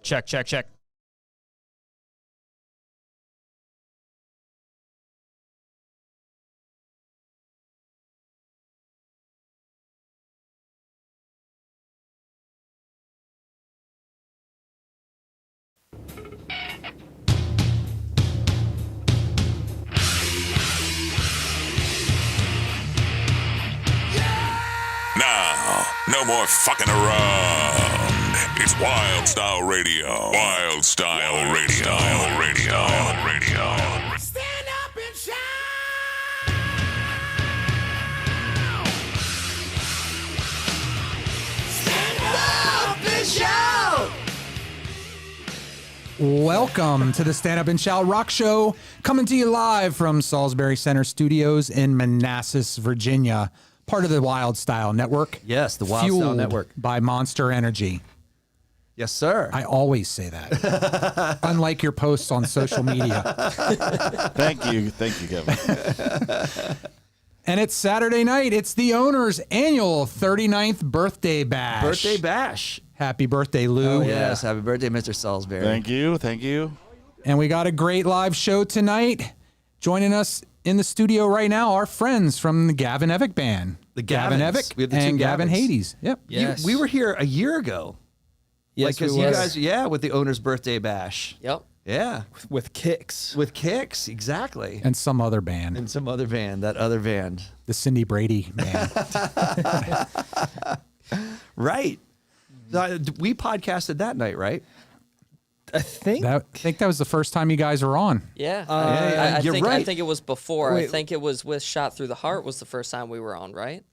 Check, check, check. Now, no more fucking around. It's Wylde Style Radio. Wylde Style Radio. Stand up and shout. Stand up and shout. Welcome to the Stand Up and Shout Rock Show, coming to you live from Salisbury Center Studios in Manassas, Virginia, part of the Wylde Style Network. Yes, the Wylde Style fueled Network. by Monster Energy. Yes, sir. I always say that, unlike your posts on social media. Thank you, Kevin. And it's Saturday night. It's the owner's annual 39th birthday bash. Birthday bash. Happy birthday, Lou. Oh, yes, happy birthday, Mr. Salisbury. Thank you. And we got a great live show tonight. Joining us in the studio right now, our friends from the Gavin Evick Band. The Gavin Gavins. Evick We have the and two Gavin Gavins. Hades. Yep. Yes. We were here a year ago. Yes, because we you was. guys, with the owner's birthday bash. Yep. Yeah, With kicks. with Kicks, exactly. And some other band. And some other band, that other band. The Cindy Brady Band. Right. We podcasted that night, right? I think. I think that was the first time you guys were on. Yeah, yeah, you're I right. think it was before. I Wait. think it was with Shot Through the Heart was the first time we were on, right?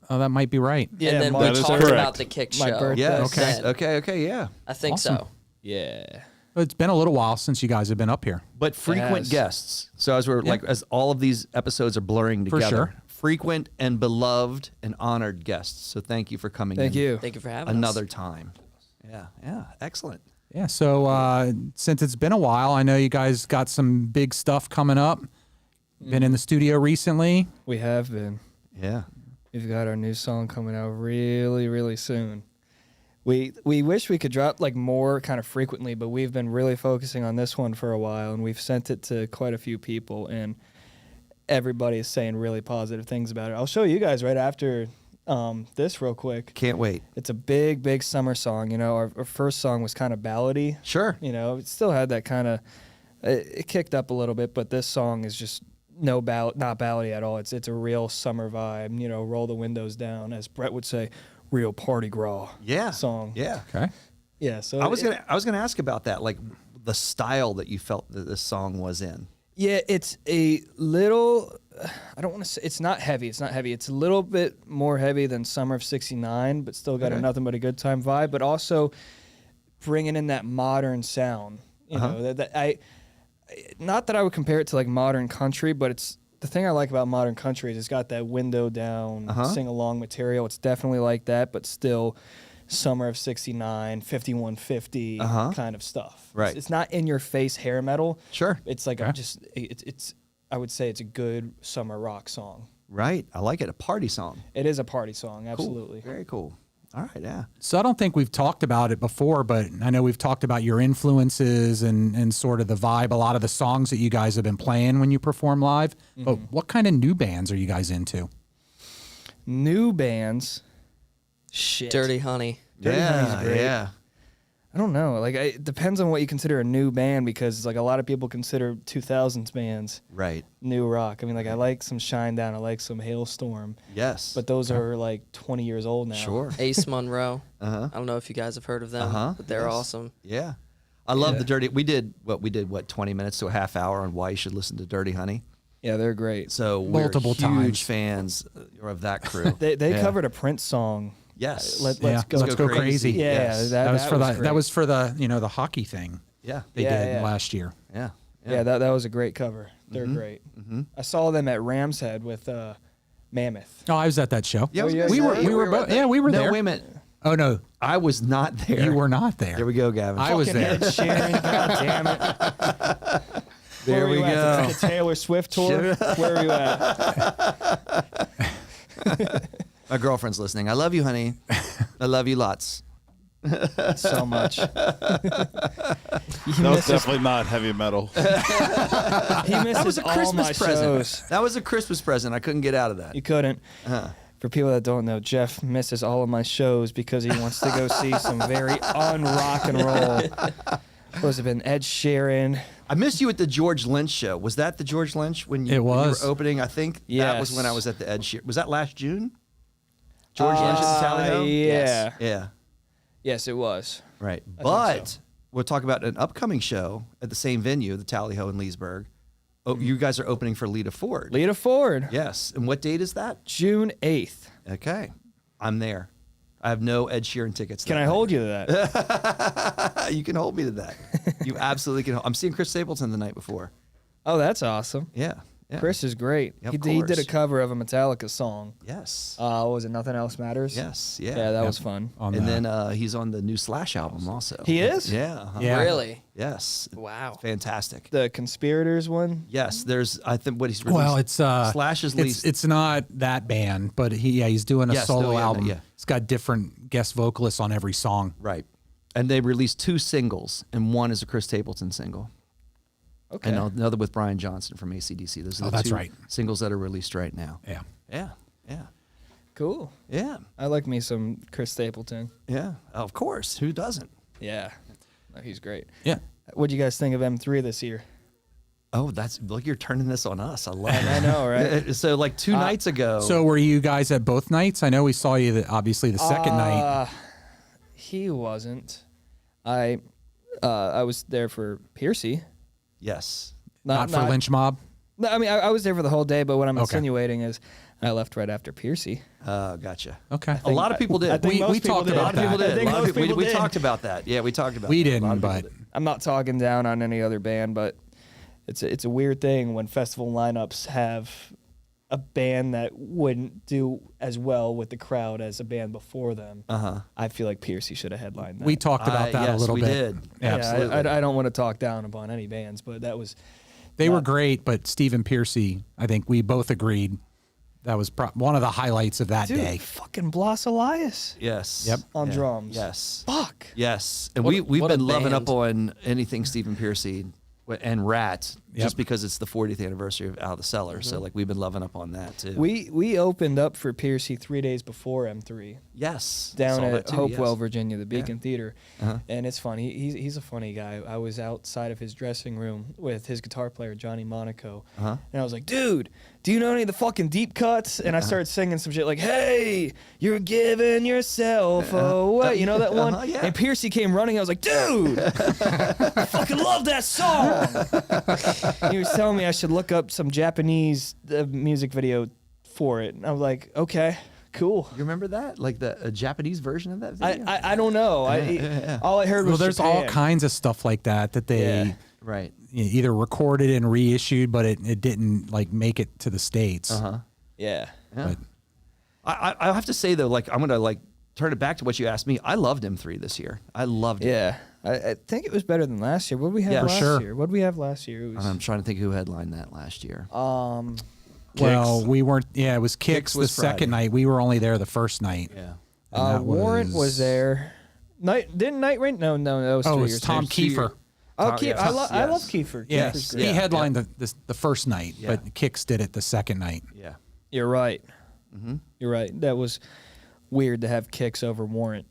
Oh, that might be right. Yeah, and then March we That is talked correct. about the kick My show. birthday. Yeah. Okay. Okay. Yeah. I think Awesome. so. Yeah. It's been a little while since you guys have been up here. But frequent has. guests. So as all of these episodes are blurring For together, sure. frequent and beloved and honored guests. So thank you for coming. Thank in you. Thank you for having Another us. time. Yeah. Excellent. Yeah, so since it's been a while, I know you guys got some big stuff coming up. Been in the studio recently. We have been. Yeah. We've got our new song coming out really, really soon. We wish we could drop like more kind of frequently, but we've been really focusing on this one for a while, and we've sent it to quite a few people, and everybody is saying really positive things about it. I'll show you guys right after this real quick. Can't wait. It's a big, big summer song. You know, our first song was kind of ballady. Sure. You know, it still had that kind of, it kicked up a little bit, but this song is just not ballady at all. It's a real summer vibe. You know, roll the windows down, as Brett would say, real party graw. Yeah. Song. Yeah. Okay. Yeah. So I was gonna ask about that, like the style that you felt that this song was in. Yeah, it's a little. I don't want to say it's not heavy. It's not heavy. It's a little bit more heavy than Summer of '69, but still got a Nothing But a Good Time vibe. But also bringing in that modern sound. You know, not that I would compare it to like modern country, but it's the thing I like about modern country is it's got that window down sing along material. It's definitely like that, but still Summer of '69, 5150 kind of stuff. Right. It's not in your face hair metal. Sure. It's like it's I would say it's a good summer rock song. Right. I like it. A party song. It is a party song, absolutely. Very cool. All right. Yeah. So I don't think we've talked about it before, but I know we've talked about your influences and sort of the vibe, a lot of the songs that you guys have been playing when you perform live. But what kind of new bands are you guys into? New bands, shit. Dirty Honey. Dirty Honey's great. Yeah. I don't know. Like, it depends on what you consider a new band, because like a lot of people consider 2000s bands Right. new rock. I mean, like I like some Shinedown, I like some Hailstorm, Yes. but those are like 20 years old now. Sure. Ace Monroe. Uh-huh. I don't know if you guys have heard of them, but they're Yes. awesome. Yeah. I love the Dirty. We did 20 minutes to a half hour on why you should listen to Dirty Honey. Yeah, they're great. So Multiple we're huge times. fans of that crew. They Yeah. covered a Prince song. Yes. Let's Yeah, go. Let's Go Crazy. Yeah, Yes. That was for great. that was for the the hockey thing Yeah. they Yeah, did yeah. last year. Yeah. Yeah, that was a great cover. They're great. I saw them at Ram's Head with Mammoth. Oh, I was at that show. Yeah, I was Oh, gonna we say, were we were both. Yeah, we were no, there. wait a minute. Oh no, I was not there. you were not there. There we go, Gavin. I was there. Ed Sheeran, God damn it. There Where were we you at? go. The Taylor Swift tour? Where were you at? My girlfriend's listening. I love you, honey. I love you lots. so much. That was definitely not heavy metal. He misses That was a all my Christmas present. shows. That was a Christmas present. I couldn't get out of that. You couldn't. For people that don't know, Jeff misses all of my shows because he wants to go see some very un-rock and roll. Was it been Ed Sheeran? I missed you at the George Lynch show. Was that the George Lynch when you, It when you was. were opening? I think that was Yes. when I was at the Ed Sheeran. Was that last June? George Lynch at the Tally Ho? Yeah. Yes. Yeah. Yes, it was. Right. think But so. we'll talk about an upcoming show at the same venue, the Tally Ho in Leesburg. Oh, you guys are opening for Lita Ford. Lita Ford. Yes. And what date is that? June 8th. Okay. I'm there. I have no Ed Sheeran tickets. Can I hold you to that? You can hold me to that. You absolutely can. I'm seeing Chris Stapleton the night before. Oh, that's awesome. Yeah. Yeah. Chris is great. Of He did a course. cover of a Metallica song. Yes. What was it? Nothing Else Matters? Yes. Yeah. Yeah, that was fun. On And the- then he's on the new Slash album also. He is? Yeah. uh-huh. Yeah. Really? Yes. Wow. Fantastic. The Conspirators one? Yes. There's, I think, what he's released. Well, it's Slash's least. it's not that band, but he's doing a Yes, solo no, yeah, album. yeah. It's got different guest vocalists on every song. Right. And they released 2 singles, and one is a Chris Stapleton single. Okay. And another with Brian Johnson from AC/DC. Those are the that's 2 right. singles that are released right now. Yeah. Yeah. Yeah. Cool. Yeah. I like me some Chris Stapleton. Yeah. Of course. Who doesn't? Yeah. No, he's great. Yeah. What'd you guys think of M3 this year? Oh, look, you're turning this on us. I love it. I know, right? So, like 2 nights ago. So were you guys at both nights? I know we saw you obviously the second night. He wasn't. I was there for Piercy. yes. Not for Lynch Mob. No, I mean, I was there for the whole day, but what I'm Okay. insinuating is I left right after Piercy. Gotcha. Okay. A lot of people did. I think We- most we people talked did. A lot of people that. did. I think A lot of most people- people we did. talked about that. Yeah, we talked about We that. A didn't, lot of people but did. I'm not talking down on any other band, but it's a weird thing when festival lineups have a band that wouldn't do as well with the crowd as a band before them. I feel like Piercy should have headlined that. we talked about that a yes, little we bit. did. Yeah. Absolutely. I don't want to talk down upon any bands, but that was They were great, but Stephen Piercy, I think we both agreed that was one of the highlights of that dude, day. fucking Blas Elias Yes. Yep. on Yeah. drums. Yes. Fuck. Yes. And What- we've what a been loving band. up on anything Stephen Piercy and Rat Yep. just because it's the 40th anniversary of Out of the Cellar. So like we've been loving up on that too. We opened up for Piercy 3 days before M3 yes. down Saw that at too, Hopewell, yes. Virginia, the Beacon Theater, Uh-huh. and it's funny. He's a funny guy. I was outside of his dressing room with his guitar player Johnny Monaco, and I was like, "Dude, do you know any of the fucking deep cuts?" And I started singing some shit like, "Hey, you're giving yourself away," you know that one. yeah. And Piercy came running. I was like, "Dude, I fucking love that song." He was telling me I should look up some Japanese music video for it. And I was like, "Okay, cool." You remember that? Like a Japanese version of that video? I don't know. All I heard was Well, there's all Japan. kinds of stuff like that they Yeah. Right. either recorded and reissued, but it didn't like make it to the States. Yeah. But I have to say though, like I'm gonna like turn it back to what you asked me. I loved M3 this year. I loved it. Yeah. I think it was better than last year. What did we have Yeah, for last sure. year? What did we have last year? It was, I'm trying to think who headlined that last year. well, Kicks. we weren't. Yeah, it was Kicks the was second Friday. night. We were only there the first night. yeah. And that Warrant was there. Didn't Night Rain? No, that was Oh, 3 it was years Tom ago. Kiefer. Oh, Tom- Kiefer. yes, I love yes. Kiefer. Yes, Kiefer's he great. headlined the first night, Yeah. but Kicks did it the second night. Yeah. You're right. You're right. That was weird to have Kicks over Warrant.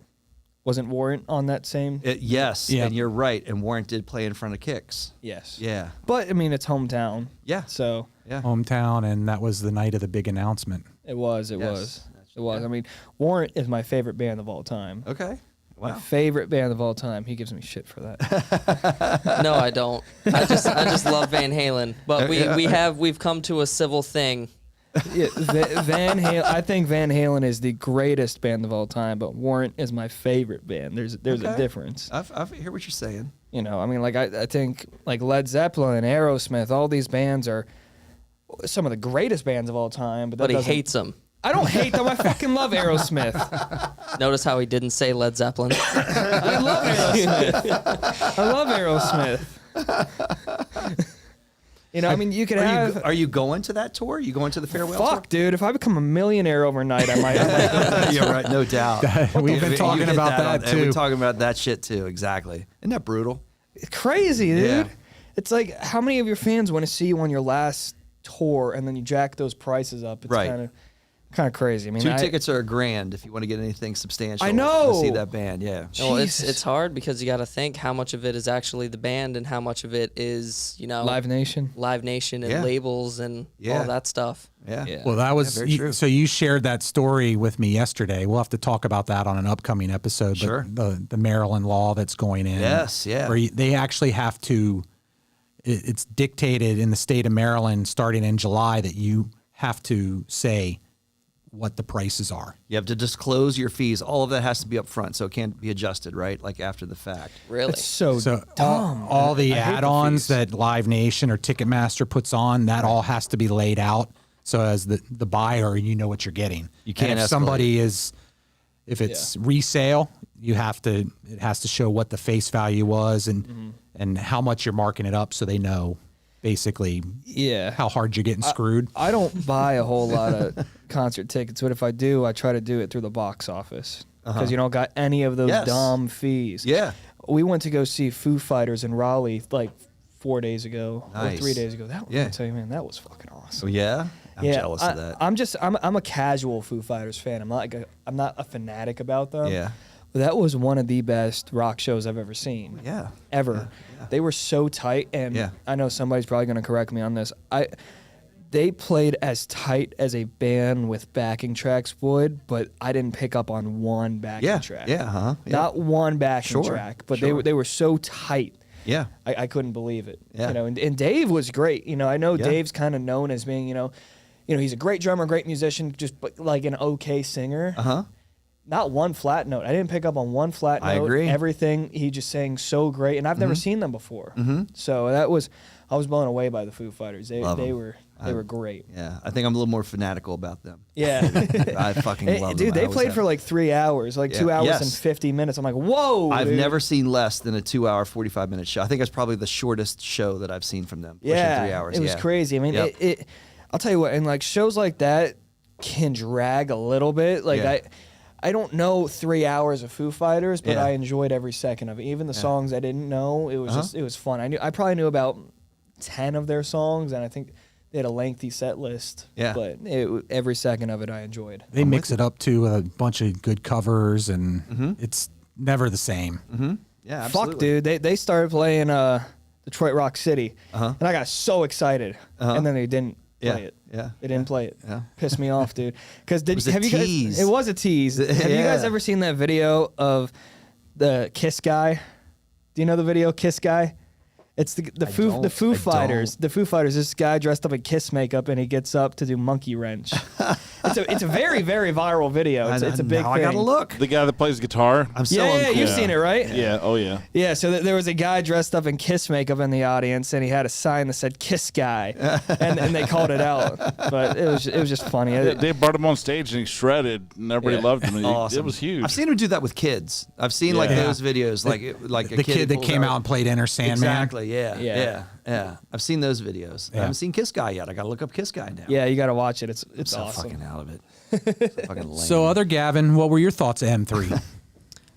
Wasn't Warrant on that same? Yes, Yeah. and you're right. And Warrant did play in front of Kicks. Yes. Yeah. But I mean, it's hometown. Yeah. So Yeah. Hometown, and that was the night of the big announcement. it was. It Yes. was. It was. I mean, Warrant is my favorite band of all time. Okay. My Wow. favorite band of all time. He gives me shit for that. No, I don't. I just love Van Halen. But we've come to a civil thing. Yeah, Van Halen. I think Van Halen is the greatest band of all time, but Warrant is my favorite band. There's a Okay. difference. I hear what you're saying. You know, I mean, like I think like Led Zeppelin, Aerosmith, all these bands are some of the greatest bands of all time. But, that But he doesn't- hates them. I don't hate them. I fucking love Aerosmith. Notice how he didn't say Led Zeppelin. I love Aerosmith. I love Aerosmith. You know, I mean, you could have. Are you going to that tour? You going to the farewell tour? Fuck, dude. If I become a millionaire overnight, I might. Yeah, right. No doubt. We've been talking You hit about that too. We're talking about that shit too. Exactly. Isn't that brutal? It's crazy, dude. Yeah. It's like, how many of your fans want to see you on your last tour and then you jack those prices up? It's Right. kind of crazy. I mean, 2 tickets are $1,000 if you want to get anything substantial. I know. To see that band. Yeah. Well, it's Jesus. hard because you got to think how much of it is actually the band and how much of it is, you know, Live Nation. Live Nation and Yeah. labels and Yeah. all that stuff. Yeah. Well, that was very true. so you shared that story with me yesterday. We'll have to talk about that on an upcoming episode. Sure. But the Maryland law that's going in. Yes, yeah. Where they actually have to. It's dictated in the state of Maryland starting in July that you have to say what the prices are. You have to disclose your fees. All of that has to be up front, so it can't be adjusted, right? Like after the fact. Really? It's so So dumb. all the I hate the add-ons fees. that Live Nation or Ticketmaster puts on, that all has to be laid out. So as the buyer, you know what you're getting. You can't And if escalate. somebody is, if it's resale, it has to show what the face value was and how much you're marking it up, so they know basically Yeah. how hard you're getting screwed. I don't buy a whole lot of concert tickets, but if I do, I try to do it through the box office because you don't got any of those Yes. dumb fees. Yeah. We went to go see Foo Fighters in Raleigh like 4 days ago or Nice. 3 days ago. That Yeah. I tell you, man, that was fucking awesome. So yeah, I'm jealous of that. I'm a casual Foo Fighters fan. I'm not a fanatic about them. Yeah. But that was one of the best rock shows I've ever seen. Yeah. Ever. Yeah. They were so tight, and Yeah. I know somebody's probably going to correct me on this. They played as tight as a band with backing tracks would, but I didn't pick up on one backing Yeah. track. Yeah. Huh. Yeah. Not one backing Sure. track, but Sure. they were so tight. Yeah. I couldn't believe it. Yeah. You know, and Dave was great. You know, I know Yeah. Dave's kind of known as being, you know, he's a great drummer, great musician, just like an okay singer. Uh-huh. Not one flat note. I didn't pick up on one flat note. I agree. Everything he just sang so great, and I've never seen them before. So I was blown away by the Foo Fighters. They Love 'em. they were great. Yeah. I think I'm a little more fanatical about them. Yeah, I fucking love them. dude. I They always played have. for like 3 hours, like Yeah. 2 hours Yes. and 50 minutes. I'm like, whoa. I've dude. never seen less than a 2-hour, 45-minute show. I think that's probably the shortest show that I've seen from them. Pushing Yeah, 3 hours. it was Yeah. crazy. I mean, Yep. it. I'll tell you what, and like shows like that can drag a little bit. Like Yeah. I don't know 3 hours of Foo Fighters, but Yeah. I enjoyed every second of it. Even the songs I didn't know, it was Uh-huh. it was fun. I probably knew about 10 of their songs, and I think they had a lengthy set list. Yeah. But every second of it I enjoyed. They mix it up to a bunch of good covers, and it's never the same. Yeah. Fuck, Absolutely. dude. They started playing Detroit Rock City, and I got so excited, and then they didn't Yeah. play it. Yeah. They didn't play it. Yeah. Pissed me off, dude. Because was a have you tease. guys? It was a tease. Have you guys Yeah. ever seen that video of the Kiss guy? Do you know the video Kiss guy? It's the Foo I Fighters. don't. The Foo Fighters. This guy dressed up in Kiss makeup, and he gets up to do monkey wrench. it's a very very viral video. It's a big now thing. I gotta look. The guy that plays guitar. I'm so Yeah, you've Yeah. seen it, right? Yeah. Oh yeah. Yeah, so there was a guy dressed up in Kiss makeup in the audience, and he had a sign that said "Kiss Guy," and they called it out. But it was just funny. They brought him on stage and he shredded, and everybody Yeah. loved him. Awesome. It was huge. I've seen him do that with kids. I've seen like Yeah. those videos, like a The kid that pulls came out and played Enter Sandman. Exactly. Yeah. Yeah. Yeah. Yeah. I've seen those videos. I Yeah. haven't seen Kiss Guy yet. I gotta look up Kiss Guy now. Yeah, you got to watch it. It's So awesome. fucking out of it. So fucking lame. So, other Gavin, what were your thoughts of M3?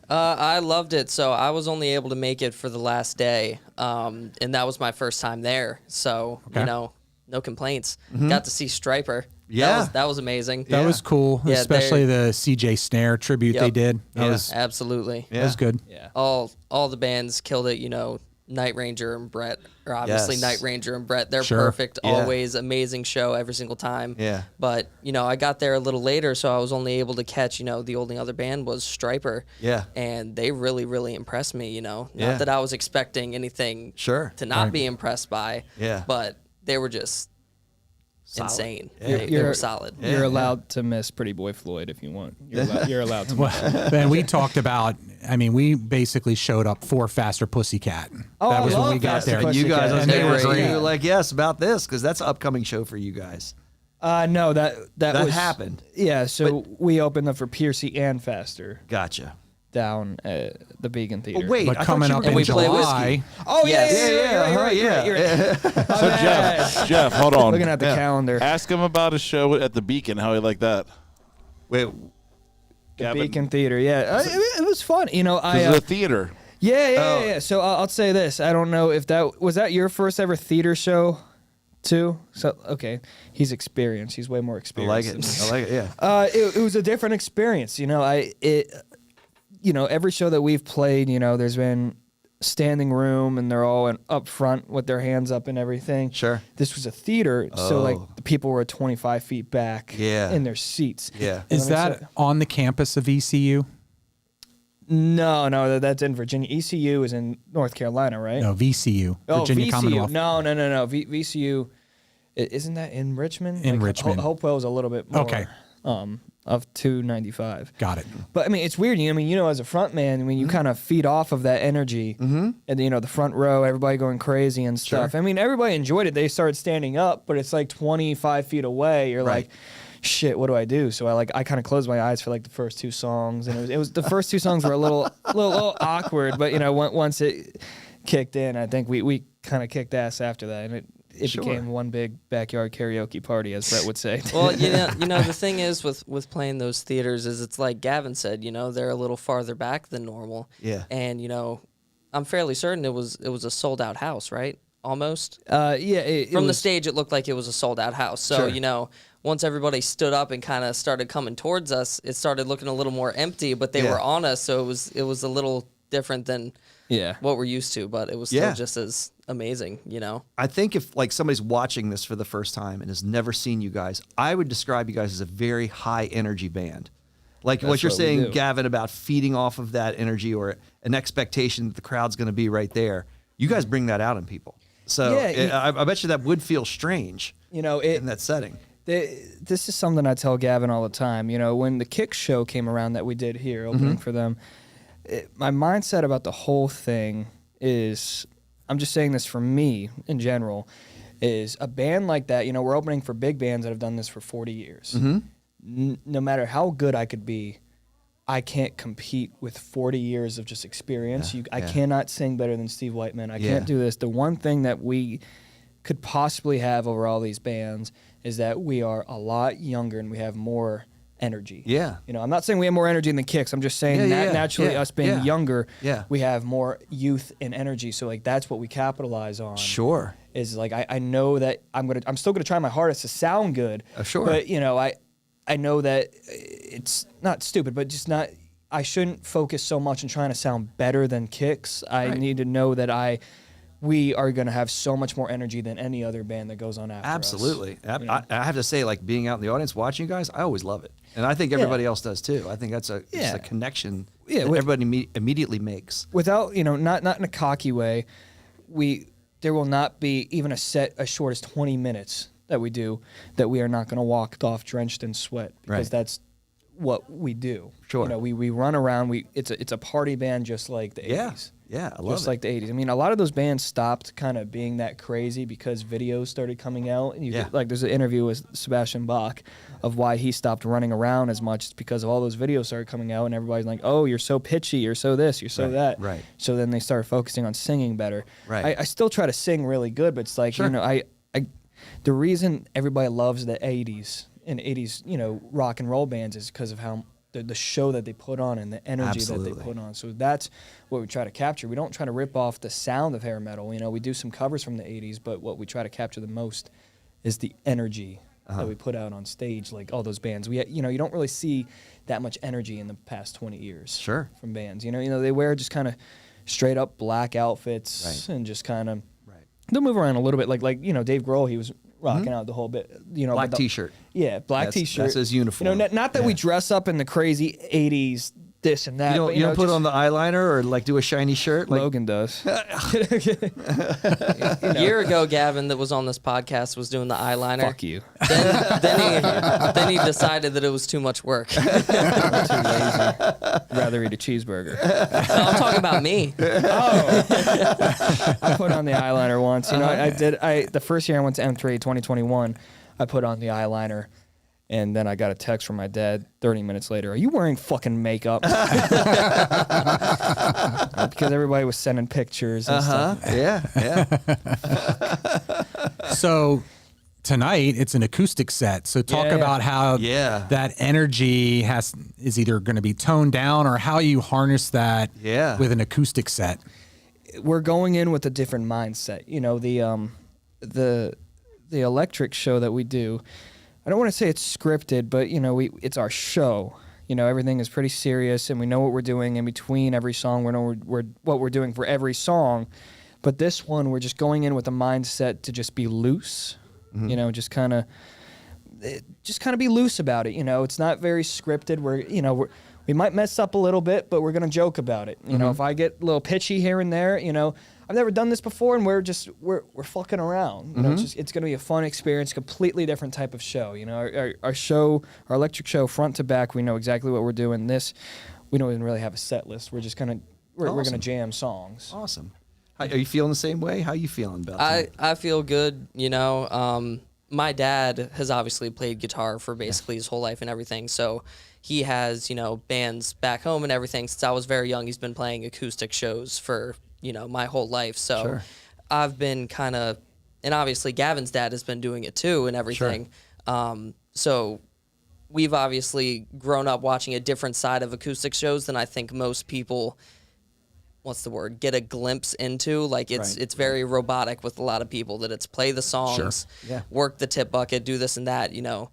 I loved it. So I was only able to make it for the last day, and that was my first time there. So Okay. no complaints. Got to see Striper. Yeah. that was amazing. That was cool, Yeah, especially the CJ Snare tribute they Yep. did. That Yeah. was Absolutely. that was good. Yeah. All the bands killed it. Night Ranger and Brett, or obviously Yes. Night Ranger and Brett. They're Sure. perfect. Yeah. Always amazing show every single time. Yeah. But I got there a little later, so I was only able to catch. The only other band was Striper. Yeah. And they really, really impressed me. Not Yeah. that I was expecting anything. Sure. To not be impressed by. Yeah. But they were just Solid. insane. Yeah. They were solid. You're allowed to miss Pretty Boy Floyd if you want. You're allowed to. Miss. And we talked about, we basically showed up for Faster Pussycat. Oh, that I was when love we got Faster there. And you guys, I was And they gonna were ask great. you, like, yes, about this, because that's an upcoming show for you guys. No, that That was happened. Yeah, so we opened up for Piercy and Faster. Gotcha. down at the Beacon Theater. But wait, But I thought coming you up were in we play July, Oh Yes. you're right. So Jeff, hold on. Looking at the calendar. Ask him about a show at the Beacon. How he like that? Wait, Gavin, Beacon Theater, yeah. It was fun. You know, This is a theater. Yeah. So I'll say this. I don't know if that was your first ever theater show, too. So okay, he's experienced. He's way more I experienced. like it. Yeah. It was a different experience. You know, every show that we've played, you know, there's been standing room and they're all up front with their hands up and everything. Sure. This was a theater, so like the people were 25 feet back Yeah. in their seats. Yeah. is that on the campus of ECU? No, that's in Virginia. ECU is in North Carolina, right? No, VCU, Oh, Virginia VCU. Commonwealth. No. VCU, isn't that in Richmond? In Richmond. Hopewell's a little bit more. Okay. Of 295. Got it. But I mean, it's weird. I mean, you know, as a front man, when you kind of feed off of that energy, and you know, the front row, everybody going crazy and stuff. I mean, everybody enjoyed it. They started standing up, but it's like 25 feet away. You're like, shit, what do I do? So I kind of closed my eyes for like the first two songs, and it was the first two songs were a little awkward, but you know, once it kicked in, I think we kind of kicked ass after that, and it became one big backyard karaoke party, as Brett would say. Well, you know, the thing is with playing those theaters is it's like Gavin said, you know, they're a little farther back than normal. Yeah. And you know, I'm fairly certain it was a sold out house, right? Almost. Yeah. From the stage, it looked like it was a sold out house. So you know, once everybody stood up and kind of started coming towards us, it started looking a little more empty. But they were on us, so it was a little different than what we're used to. But it was still just as amazing, you know. I think if like somebody's watching this for the first time and has never seen you guys, I would describe you guys as a very high energy band. Like what you're saying, Gavin, about feeding off of that energy or an expectation that the crowd's going to be right there. You guys bring that out in people. So I bet you that would feel strange, you know, in that setting. This is something I tell Gavin all the time. You know, when the Kick show came around that we did here, opening for them, my mindset about the whole thing is, I'm just saying this for me in general, is a band like that, you know, we're opening for big bands that have done this for 40 years. No matter how good I could be, I can't compete with 40 years of just experience. I cannot sing better than Steve Whiteman. I can't do this. The one thing that we could possibly have over all these bands is that we are a lot younger and we have more energy. Yeah. You know, I'm not saying we have more energy than the Kicks. I'm just saying naturally us being younger, we have more youth and energy. So like that's what we capitalize on. Sure. Is like I know that I'm still gonna try my hardest to sound good. Sure. But you know, I know that it's not stupid, but just not. I shouldn't focus so much on trying to sound better than Kicks. I need to know that we are going to have so much more energy than any other band that goes on after us. Absolutely. I have to say, like being out in the audience watching you guys, I always love it, and I think everybody else does too. I think that's just a connection that everybody immediately makes. Without not in a cocky way, there will not be even a set as short as 20 minutes that we do that we are not going to walk off drenched in sweat, because that's what we do. Sure. You know, we run around. It's a party band just like the 80s. Yeah, I love just it. like the 80s. I mean, a lot of those bands stopped kind of being that crazy because videos started coming out. And like there's an interview with Sebastian Bach of why he stopped running around as much. It's because of all those videos started coming out and everybody's like, oh, you're so pitchy, you're so this, you're so that. Right. So then they started focusing on singing better. Right. I still try to sing really good, but it's like, you know, the reason everybody loves the 80s and 80s, you know, rock and roll bands is because of how the show that they put on and the energy that they put on. So that's what we try to capture. We don't try to rip off the sound of hair metal. You know, we do some covers from the 80s, but what we try to capture the most is the energy that we put out on stage, like all those bands. You know, you don't really see that much energy in the past 20 years from bands. You know, they wear just kind of straight up black outfits and just kind of they'll move around a little bit. Like you know, Dave Grohl, he was rocking out the whole bit. You know, black T-shirt. Yeah, black T-shirt. That's his uniform. You know, not that we dress up in the crazy 80s this and that. You don't put on the eyeliner or like do a shiny shirt? Like, Logan does. A year ago, Gavin that was on this podcast was doing the eyeliner. Fuck you. Then he decided that it was too much work. I'm too lazy. Rather eat a cheeseburger. No, I'm talking about me. I put on the eyeliner once. You know, I did. The first year I went to M3 2021, I put on the eyeliner. And then I got a text from my dad 30 minutes later. Are you wearing fucking makeup? Because everybody was sending pictures and stuff. Yeah. So tonight it's an acoustic set. So talk about how that energy is either going to be toned down or how you harness that with an acoustic set. We're going in with a different mindset. You know, the electric show that we do, I don't want to say it's scripted, but you know, it's our show. You know, everything is pretty serious, and we know what we're doing in between every song. We know what we're doing for every song. But this one, we're just going in with a mindset to just be loose. You know, just kind of be loose about it. You know, it's not very scripted. We might mess up a little bit, but we're gonna joke about it. You know, if I get a little pitchy here and there, you know, I've never done this before, and we're fucking around. You know, it's gonna be a fun experience, completely different type of show. You know, our show, our electric show, front to back, we know exactly what we're doing. This, we don't even really have a set list. We're just gonna we're gonna jam songs. Awesome. Are you feeling the same way? How are you feeling about that? I feel good. You know, my dad has obviously played guitar for basically his whole life and everything, so he has, you know, bands back home and everything. Since I was very young, he's been playing acoustic shows for, you know, my whole life. So I've been kind of, and obviously Gavin's dad has been doing it too and everything. So we've obviously grown up watching a different side of acoustic shows than I think most people, get a glimpse into. Like it's very robotic with a lot of people, that it's play the songs, work the tip bucket, do this and that, you know.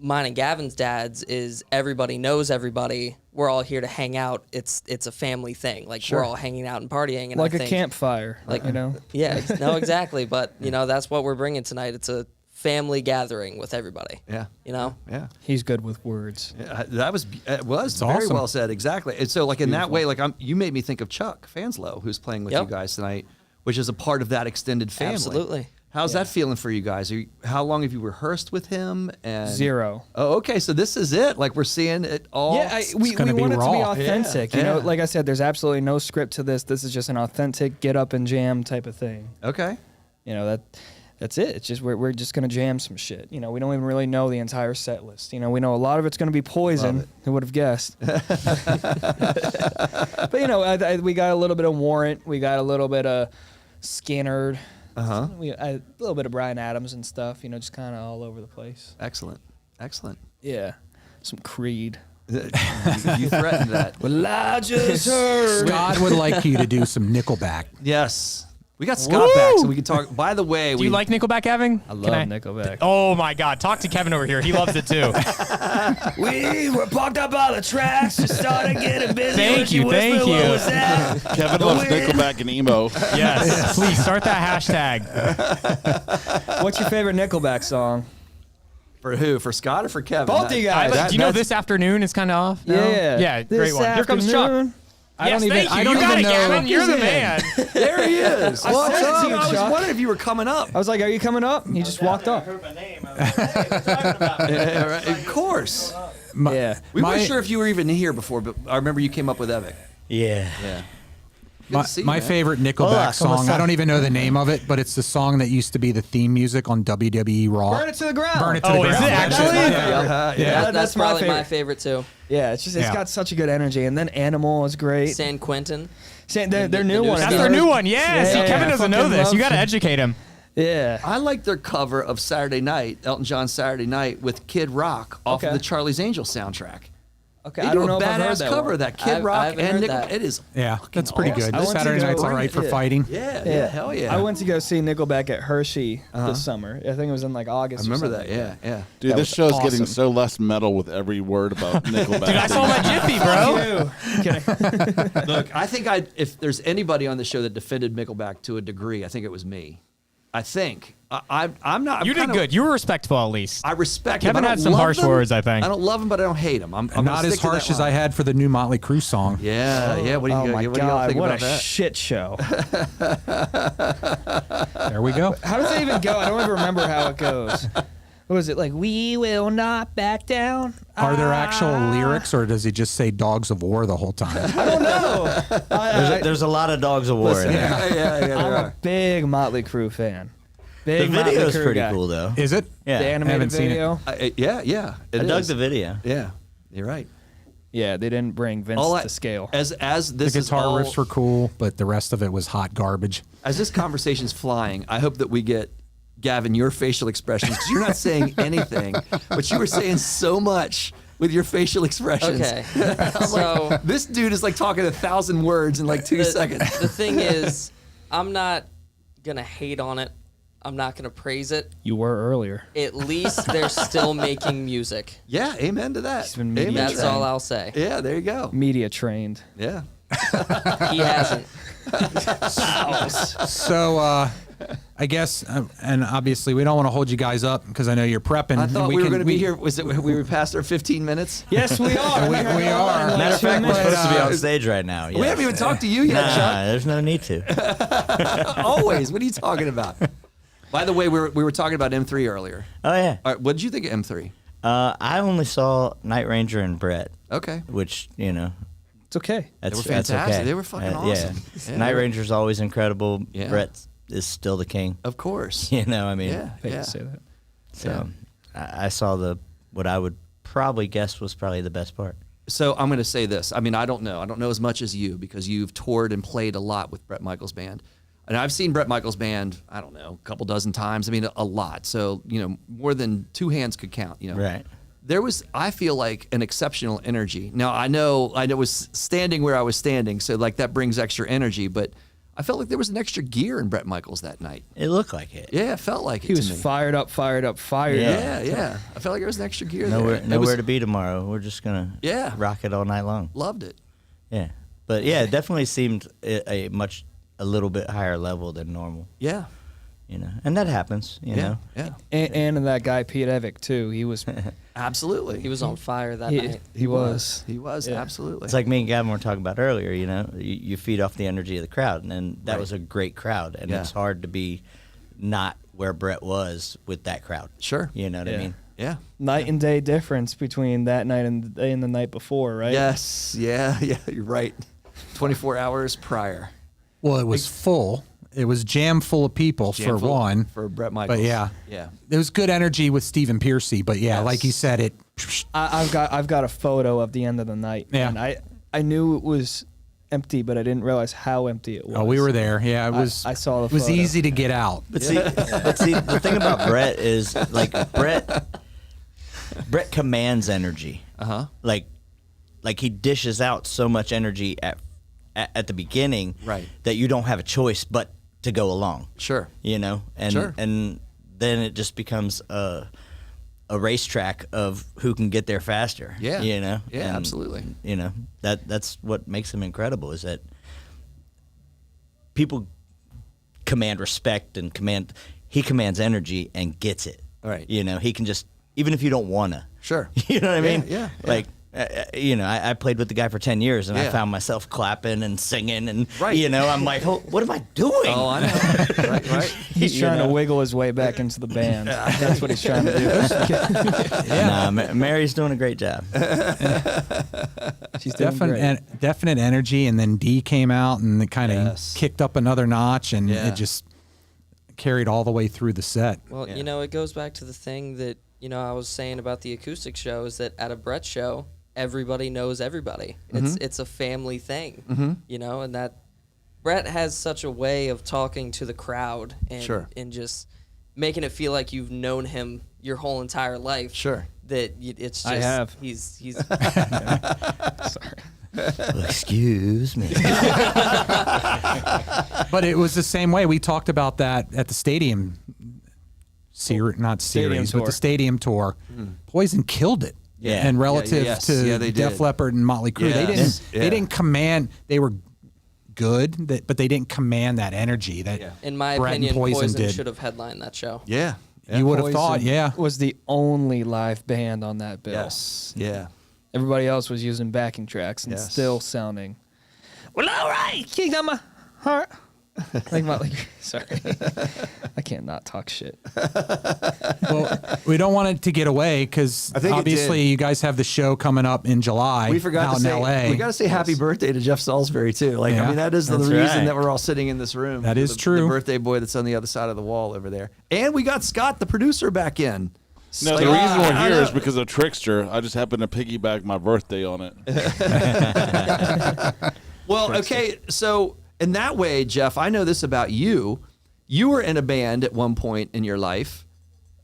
Mine and Gavin's dad's is everybody knows everybody. We're all here to hang out. It's a family thing. Like we're all hanging out and partying. And like I think, a campfire, like, you know? Yeah, no, exactly. But, you know, that's what we're bringing tonight. It's a family gathering with everybody. Yeah. You know? Yeah. He's good with words. Yeah, that was very awesome. well said. Exactly. And so, like, in that way, like, you made me think of Chuck Fanslow, who's playing with you guys tonight, which is a part of that extended family. Absolutely. How's that feeling for you guys? How long have you rehearsed with him? And 0. Oh, okay. So this is it. Like, we're seeing it all. Yeah, we want it to be authentic. Yeah. You know, like I said, there's absolutely no script to this. This is just an authentic get up and jam type of thing. Okay. You know, that's it. It's just we're just gonna jam some shit. You know, we don't even really know the entire set list. You know, we know a lot of it's gonna be Poison. Who would have guessed? But you know, we got a little bit of Warrant. We got a little bit of Skinnerd. A little bit of Bryan Adams and stuff. You know, just kind of all over the place. Excellent. Yeah, some Creed. You threatened that. Well, I just heard. Scott would like you to do some Nickelback. Yes. We got Scott back, so we can talk. By the way, do you like Nickelback, Gavin? I love Nickelback. Oh my God! Talk to Kevin over here. He loves it too. We were parked up all the tracks, just started getting busy. Thank you. Kevin loves Nickelback and emo. Yes, please start that hashtag. What's your favorite Nickelback song? For who? For Scott or for Kevin? Both of you guys. Do you know This Afternoon is kind of off? No? Yeah. Great one. Here comes Chuck. I don't even you got it, Gavin. You're the man. There he is. I said it to you, I was Chuck. wondering if you were coming up. I was like, "Are you coming up?" He just walked up. I heard my name. Of course. Yeah. We weren't sure if you were even here before, but I remember you came up with Evick. Yeah. My favorite Nickelback song, I don't even know the name of it, but it's the song that used to be the theme music on WWE Raw. Burn it to the ground. Burn it to the ground. Is it actually? That's my probably favorite. my favorite too. Yeah, it's got such a good energy, and then Animal is great. San Quentin. Their new one. That's their new one. Yeah. See, Kevin doesn't know Fucking this. You got to love- educate him. Yeah. I like their cover of Saturday Night, Elton John's Saturday Night with Kid Rock off of the Charlie's Angels soundtrack. Okay, They I do don't a know if I've heard badass that cover one. of that Kid I Rock haven't and heard Nickel. that. It is Yeah, that's pretty good. I went to Saturday go night's all bring right it. for Yeah. fighting. Yeah, hell yeah. I went to go see Nickelback at Hershey this summer. I think it was in like August. I remember or that. something. Yeah. Dude, That this was show's awesome. getting so less metal with every word about Nickelback. Dude, I saw that Jiffy, bro. Look, I think if there's anybody on the show that defended Nickelback to a degree, I think it was me. I think. I'm not. You did good. You were respectful at least. I respect Kevin them. I had don't some love harsh them. words, I think. I don't love them, but I don't hate them. I'm Not gonna as stick to that harsh as line. I had for the new Motley Crue song. Yeah. What do you, Oh my what do y'all God! think What about a that? shit show. There we go. How does it even go? I don't even remember how it goes. What was it like? We will not back down. Are there actual lyrics, or does he just say "Dogs of War" the whole time? I don't know. There's a lot of Dogs of War in there. Yeah. I'm a big Motley Crue fan. Big The Motley video's Crue pretty guy. cool though. Is it? Yeah. The animated haven't seen it. video. Yeah. I dug the video. Yeah, you're right. Yeah, they didn't bring Vince All to scale. As The this is guitar all, riffs were cool, but the rest of it was hot garbage. as this conversation's flying, I hope that we get Gavin your facial expressions because you're not saying anything, but you were saying so much with your facial expressions. Okay. I'm So- like, this dude is like talking 1,000 words in like 2 seconds. The thing is, I'm not gonna hate on it. I'm not gonna praise it. You were earlier. At least they're still making music. Yeah, amen to that. He's been media Amen to That's that. all I'll say. Yeah, there you go. Media trained. Yeah. He hasn't. So I guess, and obviously we don't want to hold you guys up because I know you're prepping. I thought we were can- going to be here. Was it we were past our 15 minutes? Yes, we are. We are. Matter of fact, we're supposed to be uh, on stage right now. We haven't even talked to you yet, Nah, Chuck. there's no need to. Always. What are you talking about? By the way, we were talking about M3 earlier. Oh yeah. All right, what did you think of M3? I only saw Night Ranger and Brett, Okay. which you know It's okay. that's were that's fantastic. okay. They were fucking Yeah. awesome. Yeah, Night they were- Ranger's always incredible. Yeah. Brett is still the king. Of course. You know, I mean, Yeah. I hate Yeah. to say that. so I saw what I would probably guess was probably the best part. So I'm going to say this. I mean, I don't know. I don't know as much as you because you've toured and played a lot with Bret Michaels Band. And I've seen Bret Michaels Band, I don't know, a couple dozen times. I mean, a lot. So, more than two hands could count, Right. There was, I feel like, an exceptional energy. Now, I know was standing where I was standing, so like that brings extra energy, but I felt like there was an extra gear in Bret Michaels that night. It looked like it. Yeah, it felt like it He was to me. fired up. Yeah, yeah. I felt like there was an extra gear Nowhere, there. It nowhere was- to be tomorrow. We're just gonna rock it all night long. Loved it. Yeah, but yeah, it definitely seemed a little bit higher level than normal. Yeah. And that happens. You know. Yeah. And that guy Pete Evick too. He was. Absolutely. He was on fire that night. He was. He was, absolutely. It's like me and Gavin were talking about earlier. You feed off the energy of the crowd, and that Right. was a great crowd, and Yeah. it's hard to be not where Brett was with that crowd. Sure. You know what I mean? Yeah. Night and day difference between that night and the night before, right? Yes. Yeah. Yeah. You're right. 24 hours prior. Well, it was full. It was jam full of people Jam for full one. for Bret Michaels. But yeah. Yeah. There was good energy with Stephen Piercy, but yeah, Yes. like you said, it. I've got a photo of the end of the night. Yeah. And I knew it was empty, but I didn't realize how empty it was. Oh, we were there. Yeah, it was. I saw the It was photo. easy to get out. But see, the thing about Brett is like Brett commands energy. Uh-huh. Like he dishes out so much energy at the beginning, Right. that you don't have a choice but to go along. Sure. And Sure. and then it just becomes a racetrack of who can get there faster. Yeah. Yeah, And, absolutely. That's what makes him incredible, is that people command respect and he commands energy and gets it. Right. He can just, even if you don't wanna. Sure. You know what I mean? Yeah. Like, I played with the guy for 10 years, and I Yeah. found myself clapping and singing, and Right. I'm like, oh, what am I doing? Oh, I know. right. He's trying to wiggle his way back into the band. That's what he's trying to do. Nah, Mary's doing a great job. She's doing great. Definite energy, and then D came out and it kind of Yes. kicked up another notch, and Yeah. it just carried all the way through the set. Well, Yeah. it goes back to the thing that, I was saying about the acoustic show is that at a Brett show, everybody knows everybody. It's a family thing, and that Brett has such a way of talking to the crowd and, Sure. and just making it feel like you've known him your whole entire life. Sure. That it's just, I have. he's Sorry. Excuse me. But it was the same way. We talked about that at the stadium not Stadium series, but tour. the stadium tour. Poison killed it. Yeah. And relative yes. to Yeah, they Def did. Leppard and Motley Crue, Yes. they Yeah. didn't command. They were good, but they didn't command that energy that Yeah. in my Brett and opinion, Poison did. should have headlined that show. Yeah. You would have Poison thought, yeah. was the only live band on that bill. Yes. Yeah. Everybody else was using backing tracks and Yes. still sounding. Well, all right, kick down my heart. Sorry, I can't not talk shit. Well, we don't want it to get away because I think it obviously did. you guys have the show coming up in July. We forgot out to say, in LA. we got to say happy birthday to Jeff Salisbury too. Like, Yeah. I mean, that is the That's reason right. that we're all sitting in this room. That is the true. birthday boy that's on the other side of the wall over there. And we got Scott, the producer, back in. No, Like, the reason we're I here know. is because of Trickster. I just happened to piggyback my birthday on it. Well, okay, so in that way, Jeff, I know this about you. You were in a band at one point in your life,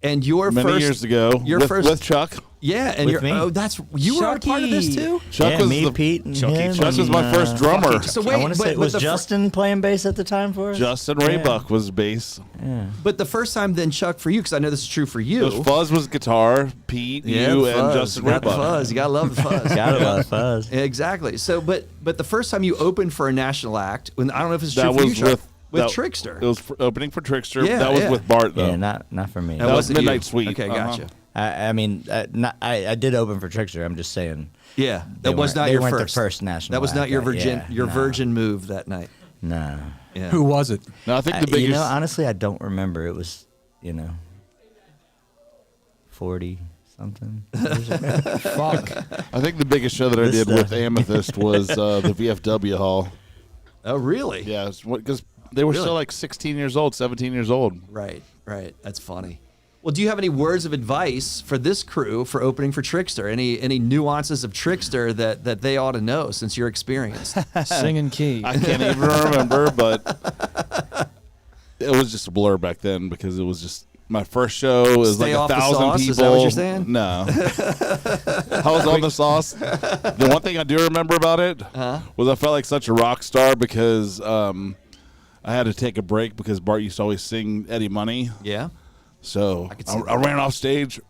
and your Many first years ago, your with Chuck. yeah, and With your me. that's you were a part of this too. Chuck yeah, was me, the, Pete, and him. Chuck was my first drummer. So I wait, want to say, was the Justin playing bass at the time for us? Justin Raybuck was bass. but the first time then Chuck for you, because I know this is true for you. Fuzz was guitar. Pete, Yeah, you, the and fuzz. Justin You got the Raybuck. fuzz. You gotta love the fuzz. Got a lot of fuzz. Exactly. So, but the first time you opened for a national act, when I don't know if it's true That for you, was Chuck, with that- Trickster. It was opening for Trickster. Yeah, that was yeah. with Bart though. Yeah, not for me. That was wasn't Midnight you. Suite. Okay, gotcha. I mean, I did open for Trickster. I'm just saying. Yeah, They that was weren't- not they your weren't the first. first national That was not act, your yeah, no. virgin move that night. No. Yeah. Who was it? No, I think the biggest. You know, honestly, I don't remember. It was, 40 something. Fuck. I think the biggest show that I This did with stuff. Amethyst was the VFW Hall. Oh, really? Yeah, because they were Really? still like 16 years old, 17 years old. Right. Right. That's funny. Well, do you have any words of advice for this crew for opening for Trickster? Any nuances of Trickster that they ought to know since you're experienced? Singing key. I can't even remember, but it was just a blur back then because it was just my first show. It was Stay like off the 1,000 sauce? people. Is that what you're saying? No, I was on the sauce. The one thing I do remember about it was I felt like such a rock star because I had to take a break because Bart used to always sing Eddie Money. Yeah. So could see I ran off stage,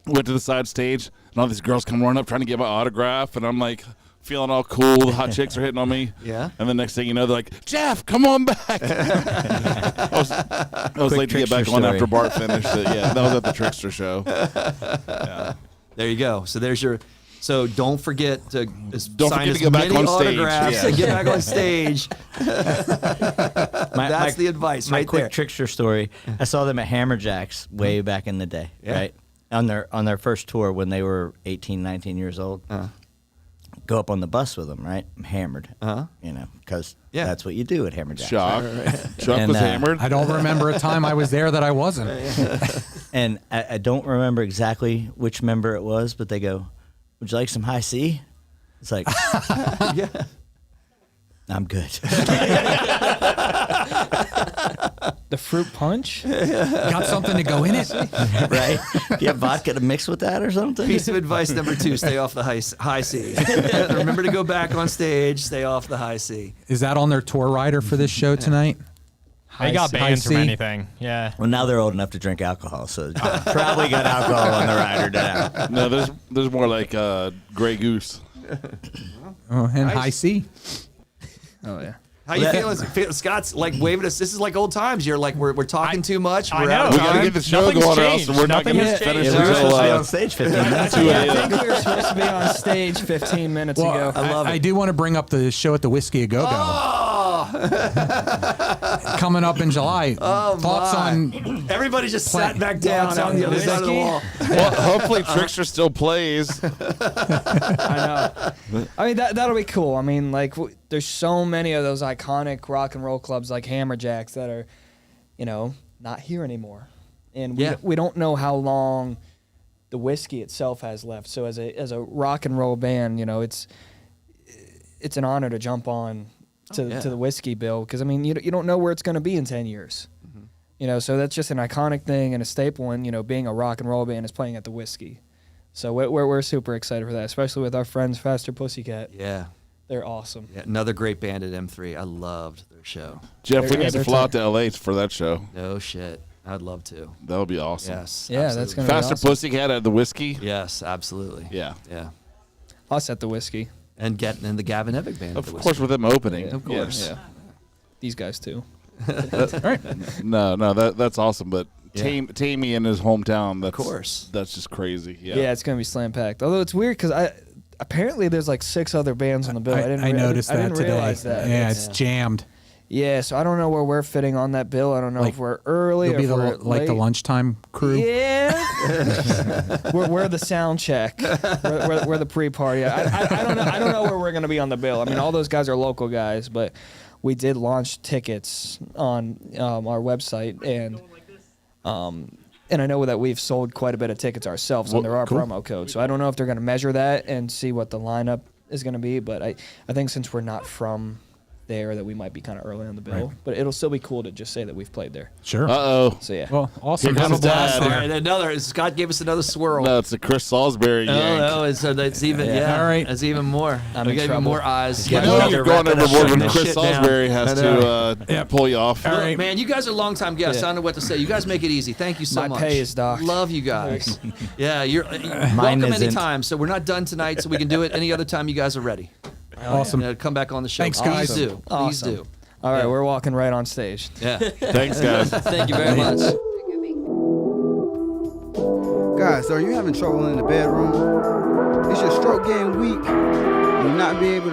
went to the side stage, and all these girls come running up trying to get my autograph, and I'm like feeling all cool. The hot chicks are hitting on me. Yeah. And the next thing you know, they're like, "Jeff, come on back." I was late to get back Trickster on story. after Bart finished it. Yeah, that was at the Trickster show. There you go. So there's your. So don't forget to Don't sign forget to as get back many on stage. autographs Yeah. and get back on stage. My- That's the advice my right quick there. Trickster story. I saw them at Hammerjacks way back in the day, Yeah. right? On their first tour when they were 18, 19 years old. Go up on the bus with them, right? I'm hammered, because Yeah. that's what you do at Hammerjacks. Shock. Chuck And, was uh, hammered. I don't remember a time I was there that I wasn't. And I don't remember exactly which member it was, but they go, "Would you like some high C?" It's like, Yeah. I'm good. The fruit punch? Got something to go in it? Right? Do you have vodka to mix with that or something? Piece of advice number 2: stay off the high C. Remember to go back on stage. Stay off the high C. Is that on their tour rider for this show tonight? They got High banned from C. anything. Yeah. Well, now they're old enough to drink alcohol, so probably got alcohol on the rider down. No, there's more like Grey Goose. Oh, and high C. Oh, yeah. How you feeling? Scott's like waving us. This is like old times. You're like we're talking too much. I We're know. out of We time. gotta get the show Nothing's going, or else changed. we're not Nothing gonna has finish changed. Yeah, we were supposed to be until on stage 15 minutes 2 ago. I a.m. think we were supposed to be on stage 15 minutes ago. I love it. I do want to bring up the show at the Whiskey A Go Go Oh, coming up in July. Thoughts my. on? Everybody just sat back down on the other side of the wall. Well, hopefully Trickster still plays. I know. I mean, that'll be cool. I mean, like, there's so many of those iconic rock and roll clubs like Hammerjacks that are, not here anymore. And we don't know how long the whiskey itself has left. So as a rock and roll band, it's an honor to jump on to the whiskey bill, because I mean you don't know where it's going to be in 10 years. So that's just an iconic thing and a staple. And being a rock and roll band is playing at the whiskey. So we're super excited for that, especially with our friends Faster Pussycat. Yeah. They're awesome. Yeah, another great band at M3. I loved their show. Jeff, we Yeah, need to they're fly out to LA for that show. No shit. I'd love to. That would be awesome. Yes. Yeah, that's absolutely. gonna be Faster awesome. Pussycat at the Whiskey. Yes, absolutely. Yeah. Yeah. Us at the whiskey. And the Gavin Evick Band. Of course, with them opening. Of course. Yeah. These guys too. No, that's awesome. But Yeah. Tammy in his hometown. That's, Of course. That's just crazy. Yeah. Yeah, it's gonna be slam packed. Although it's weird because apparently there's like 6 other bands on the bill. I I noticed I that didn't today. realize that. Yeah, it's jammed. Yeah, so I don't know where we're fitting on that bill. I don't know if we're early You'll or be if the we're like the late. lunchtime crew. Yeah, we're the sound check. We're the pre-party. I don't know. I don't know where we're gonna be on the bill. I mean, all those guys are local guys, but we did launch tickets on our website, and I know that we've sold quite a bit of tickets ourselves under our promo code. So I don't know if they're gonna measure that and see what the lineup is gonna be, but I think since we're not from there, that we might be kind of early on the bill, but it'll still be cool to just say that we've played there. Sure. Uh-oh. So yeah. Well, awesome. Here Have a comes blast Dad. All there. right, Scott gave us another swirl. No, it's the Chris Salisbury yank. Oh, it's even, All right. it's even more. I'm We in got even trouble. more eyes. You Yeah, know they're you're going wrapping up, overboard when shutting this Chris shit down. Salisbury has to pull you off. All Look, right. man, you guys are longtime guests. I don't know what to say. You guys make it easy. Thank you so My much. pay is docked. Love you guys. Yeah, you're Mine welcome isn't. anytime. So we're not done tonight, so we can do it any other time you guys are ready. Awesome. Come back on the show. Thanks, Please guys. do. Please Awesome. do. All right, we're walking right on stage. Yeah. Thanks, guys. Thank you very much. Guys, are you having trouble in the bedroom? Is your stroke getting weak? Will you not be able to